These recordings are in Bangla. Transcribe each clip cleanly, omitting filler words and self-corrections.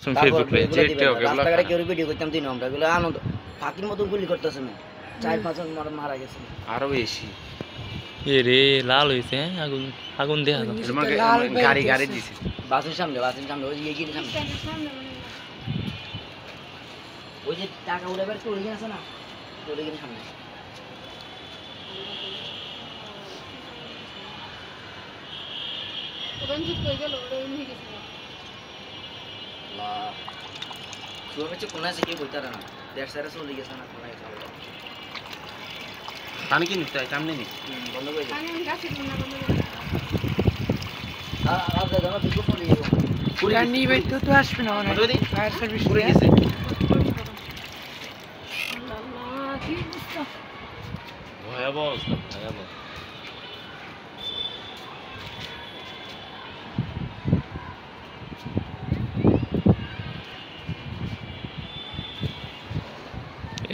ফেসবুক পেজ টিকটক রাস্তাঘাটে কেউ ভিডিও করতাম দিন আমরা এগুলো আনন্দ ফাঁকির মতো গুলি করতেছে না 4-5 জন মারা গেছে আরো বেশি এ রে লাল হইছে আগুন আগুন দেখা যাচ্ছে তোমাকে গাড়ি গাড়ি দিছে বাসের সামনে ওই যে এগিয়ে সামনে ওই যে টাকা উড়াবার চলে গেছে না চলে গেছে সামনে রঞ্জিত কই গেল ওরে নিয়ে গেছে আল্লাহ সুরমে কোন আছে কি কইতারা না দেড় সারা চলে গেছে না কোন আছে পানি কি নিতে সামনে নি বন্ধ করে দে পানি গাছে না বন্ধ আর দাদা বিকু পড়ে গেল পুরি নিবে তো আসবে না মানে ফায়ার সার্ভিস পুরি গেছে আল্লাহ কি অবস্থা ভয়াবহ অবস্থা ভয়াবহ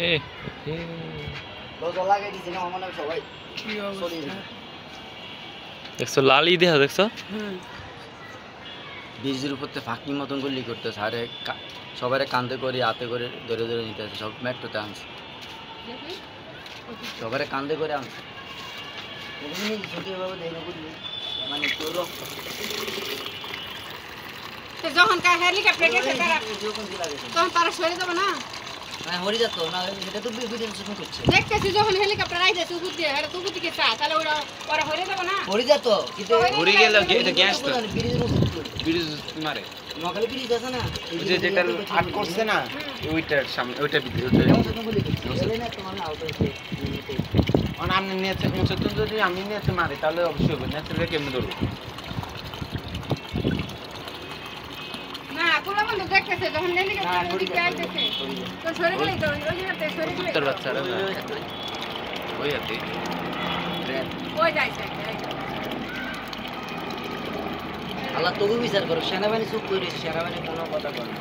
এ দরজা লাগাই দিছি না আমার সবাই কি অবস্থা দেখছো লালই দেখা দেখছো ব্রিজের উপর থেকে ফাঁকির মতন গুলি করতেছে আরে সবাই কান্দে করে হাতে করে ধরে ধরে নিতে আছে সব মেট্রোতে আনছে সবাই কান্দে করে আনছে মানে যখন হেলিকপ্টার গেছে তখন তারা সরে যাবে না হরি যাতো না এটা তো বিজনেস শুরু করছে দেখতেছি যখন হেলিকপ্টার আইছে তুই বুঝতে এটা তুই বুঝতে গেছা তাহলে ওরা হরে যাবে না হরি যাতো কিন্তু উড়ে গেল গ্যাস তো ব্রিজের উপর ব্রিজ মারে নখালি ব্রিজ আছে না ওই যে যেটা আট করছে না ওইটার সামনে ওইটার ভিতরে ওইটা আমি নিয়ে যদি আমি নিয়ে মারি তাহলে অবশ্যই হবে ন্যাচারাল কেমনে ধরবো না কোলা বন্ধ দেখতেছে যখন হেলিকপ্টার দিকে আইতেছে তো সরে গেলে তো ওই জায়গাতে সরে গেলে তোর বাচ্চারা না ওই হাতে ওই যাইছে আল্লাহ তবু বিচার করো সেনাবাহিনী চুপ করে রয়েছে সেনাবাহিনী কোনো কথা বলে না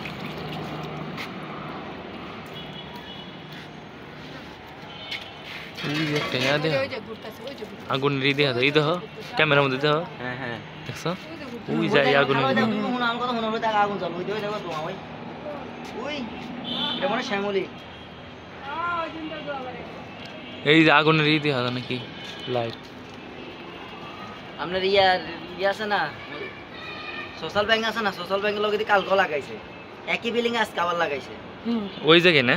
ওই যে টেয়া দে ওই যে ঘুরতেছে ওই যে আগুন রি দেখা এই দেখো ক্যামেরার মধ্যে দেখো হ্যাঁ হ্যাঁ দেখছো ওই যাই আগুন আমার কথা মনে হলো টাকা আগুন জ্বল ওই দেখো দেখো তোমার ওই এটা মনে শ্যামলি ওই দিনটা গো আবার এই যে আগুনের রি দেখা নাকি লাইট আপনার ইয়া আছে না সোশ্যাল ব্যাংক আছে না সোশ্যাল ব্যাংকের লগে কালকে লাগাইছে একই বিল্ডিং আজকে আবার লাগাইছে ওই জায়গায় না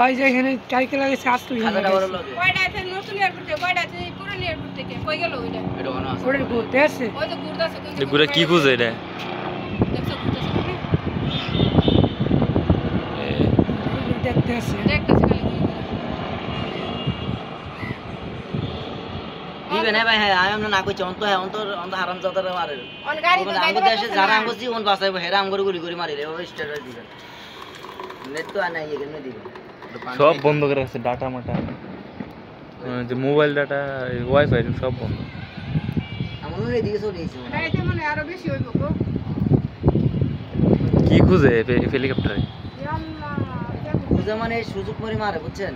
ওই যে এখানে কালকে লাগাইছে আজ তো হাজার টাকার লগে কয়টা আছে নতুন এয়ারপোর্ট থেকে কয়টা আছে পুরনো এয়ারপোর্ট থেকে কই গেল ওইটা এটা কোনো আছে ওরে ঘুরতে আছে ওই যে ঘুরতেছে ঘুরে কি খুঁজে এটা দেখছো ঘুরতেছে দেখতে আছে দেখতেছে খালি দিবেন ভাই হ্যাঁ আমি না কইছি অন্ত হ্যাঁ অন্ত হারাম জাদারে মারে অন গাড়ি তো আমগো দেশে যারা আমগো জীবন বাঁচাইবো হেরা আমগো গুলি করে মারি রে ওই স্ট্যাটাস দিবেন নেট তো আনাই এখানে দিবেন সব বন্ধ করে রাখছে ডাটা মাটা যে মোবাইল ডাটা ওয়াইফাই সব বন্ধ আমার এদিকে চলে এসেছে গাড়িতে মানে আরো বেশি হইব গো কি খুঁজে হেলিকপ্টারে আল্লাহ বুঝা মানে সুযোগ করে মারে বুঝছেন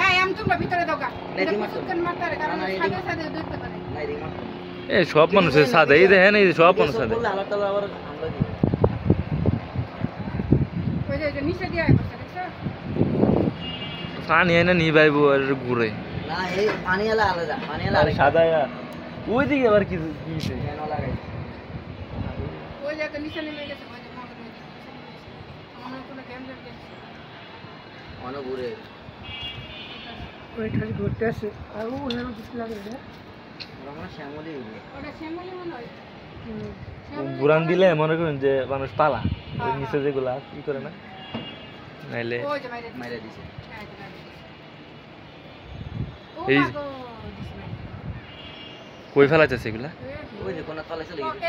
এই আম তোমরা ভিতরে দাও গা নেদি মারতো সুতন মারতারে কারণ সাথে সাথে ধরতে পারে নাই রে মারতো এ সব মানুষের সাদা এই দেখেন এই সব মানুষ সাদা বললে আল্লাহ তাআলা আবার আমরা দিব ওই যে নিচে দিয়া আছে দেখছো পানি এনে নিবাইবো আর ঘুরে না এই পানি আলা আলাদা পানি আলা আলাদা সাদা ওই দিকে আবার কি কেন লাগাই ওই যে নিচে নেমে গেছে ওই যে মনে আমার কোনো ক্যামেরা দেখছি অন ঘুরে ওই খালি ঘুরতে আছে আর ও হেন কিছু লাগে রে আমরা শ্যামলি ওটা শ্যামলি মনে হয় বুরান দিলে মনে করেন যে মানুষ পালা ওই নিচে যেগুলা কি করে না নাইলে ওই যে বাইরে মাইরা দিছে এই এই কই ফেলাইতেছে এগুলা ওই যে কোন তলে চলে গেছে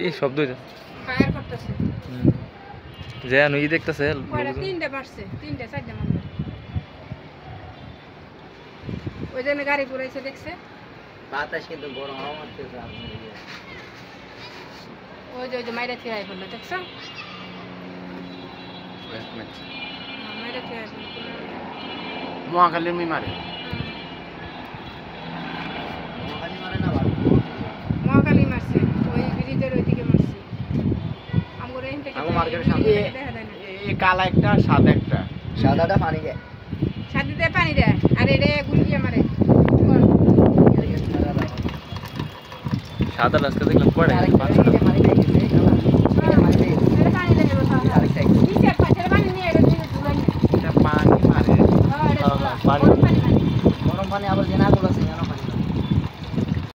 এই শব্দ হইতাছে ফায়ার করতেছে যে আনুই দেখতেছে ওরা তিনটে মারছে তিনটে চারটে মারছে ওই জন্য গাড়ি পুরাইছে দেখছে বাতাস কিন্তু গরম হাওয়া মারতেছে আপনার ওই যে মাইরা থেকে আই বললো দেখছো মাইরা থেকে আই বললো মহাকালী মি মারে মহাকালী মারে না বাড়ি মহাকালী মারছে ওই ব্রিজের ওইদিকে মারছে মার্কেটের সামনে দেখা যায় না এই কালা একটা সাদা একটা সাদাটা পানি দেয় সাথে দিয়ে পানি দেয় আর এটা গুলিয়ে মারে সাদা রাস্তা দেখলাম পড়ে গেছে, পানি খাই গেছে